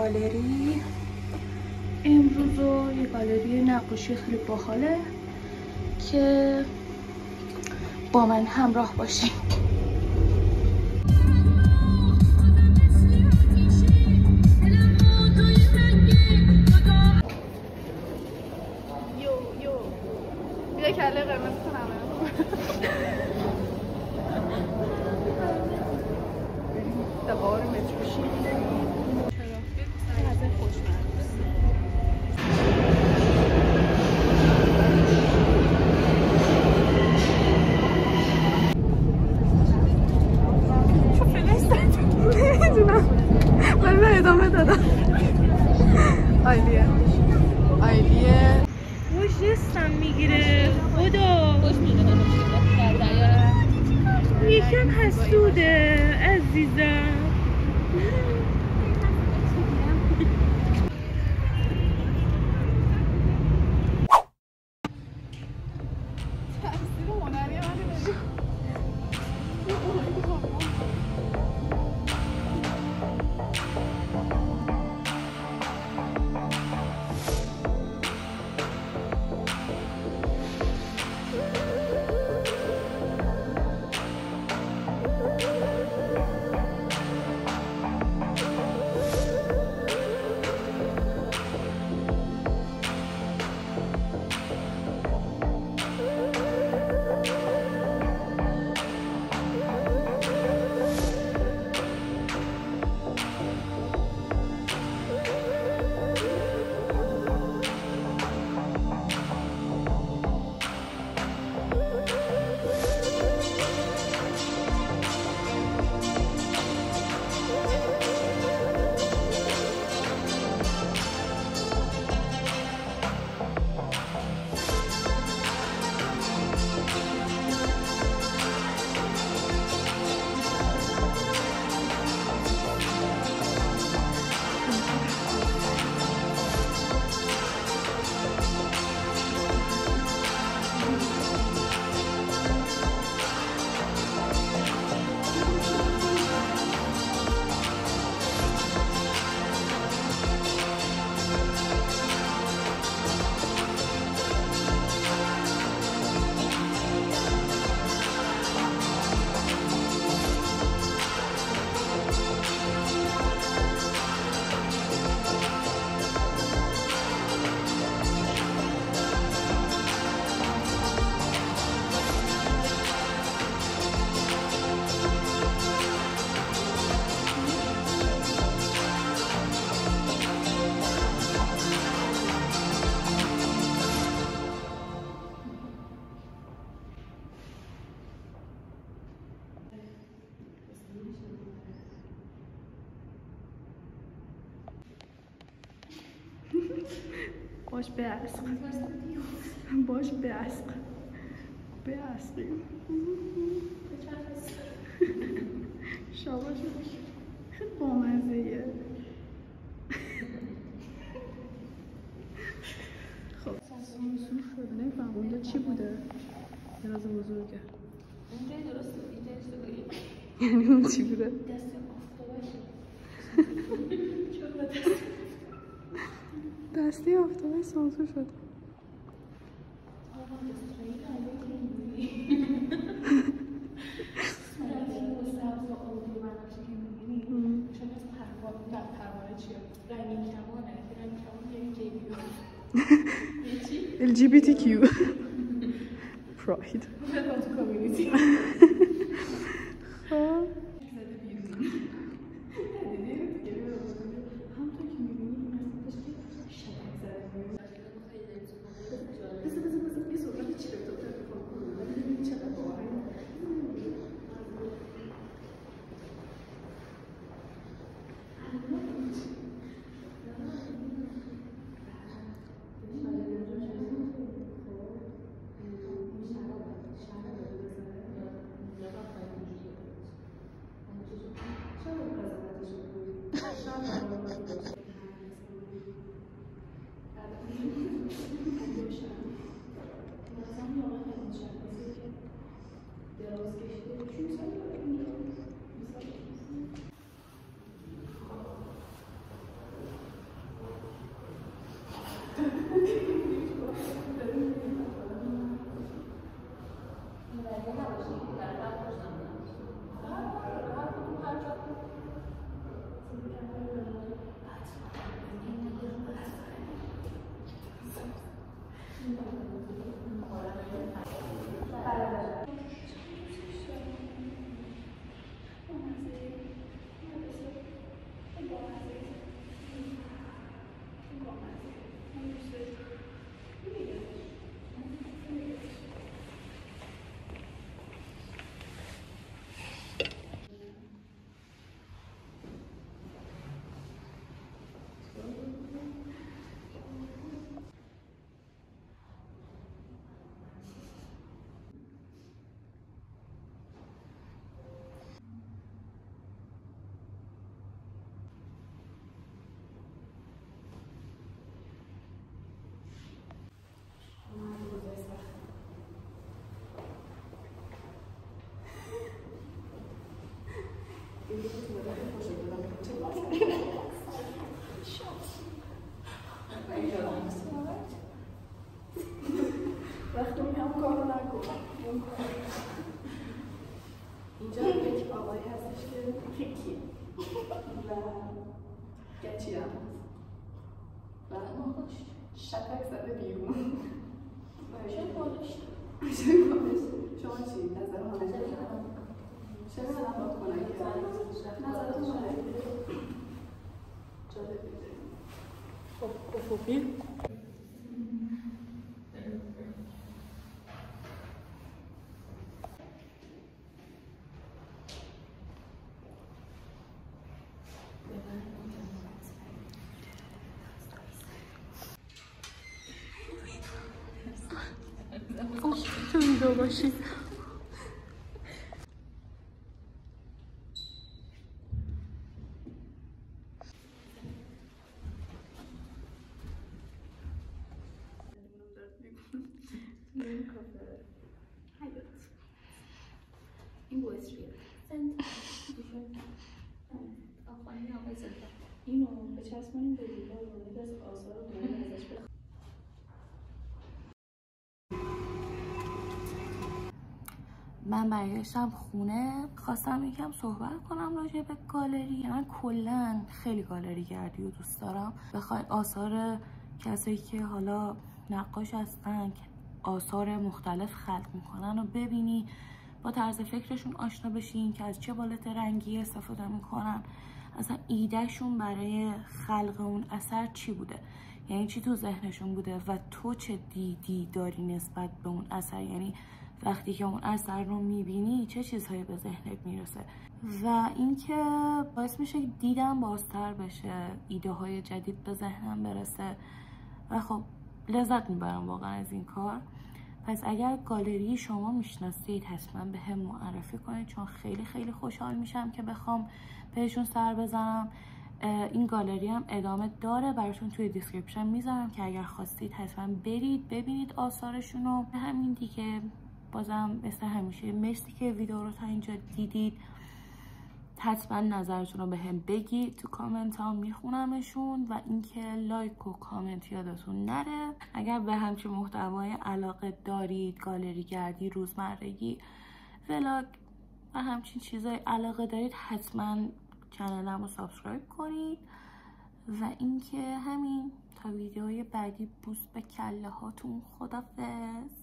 گالری امروز و یه گالری نقاشی خیلی باحاله که با من همراه باشیم. یه کله قرمز کنم دوباره متروشی چرا؟ غذای خوشمزه. چون فلستد نمیدونم ولی من ادامه دادم. عالیه خوش جستم میگیره خدا یکم حسوده عزیزم. باش بعسق باش بعسق بعسقیم شاباش خیلی بامزه‌ایه. خب سانسور شده نمیفهم اونجا چی بوده؟ دراز بزرگه اونجا درسته یعنی اون چی بوده؟ دست آفتابه دستی آفتابه سانسور شده. LGBTQ Pride. خب وقتی میگم کارو نکن اینجا یک آقایی هستش که کیه و گچی هم هست و شتک زده بیرون شاید بالشت شما چی؟ نظر حالا چرا نفات کنن که نظرتون شاید جالب بیده خب افقی تو ویدیو باشید این باعث شده اینو بچسبونیم به دیوار و از آثار رو ازش بخونیم. من برگشتم خونه، خواستم یکم صحبت کنم راجع به گالری. من کلا خیلی گالری گردی رو دوست دارم. بخوای آثار کسایی که حالا نقاش هستن که آثار مختلف خلق میکنن و ببینی، با طرز فکرشون آشنا بشین که از چه پالت رنگی استفاده میکنن، اصلا ایدهشون برای خلق اون اثر چی بوده، یعنی چی تو ذهنشون بوده و تو چه دیدی داری نسبت به اون اثر. یعنی وقتی که اون اثر رو میبینی چه چیزهایی به ذهنت میرسه و اینکه باعث میشه دیدم بازتر بشه، ایده های جدید به ذهنم برسه و خب لذت میبرم واقعا از این کار. پس اگر گالری شما میشناسید حتما به هم معرفی کنید، چون خیلی خیلی خوشحال میشم که بخوام بهشون سر بزنم. این گالری هم ادامه داره، براتون توی دیسکریپشن میذارم که اگر خواستید حتما برید ببینید آثارشون رو. همین دیگه، بازم مثل همیشه مرسی که ویدیو رو تا اینجا دیدید. حتما نظرتون رو به هم بگید تو کامنت ها، میخونمشون. و اینکه لایک و کامنت یادتون نره. اگر به همچین محتوای علاقه دارید، گالری گردی، روزمرگی، ولاگ و همچین چیزای علاقه دارید، حتما چنلم رو سابسکرایب کنید. و اینکه همین، تا ویدیوی بعدی بوس به کله هاتون. خدافظ.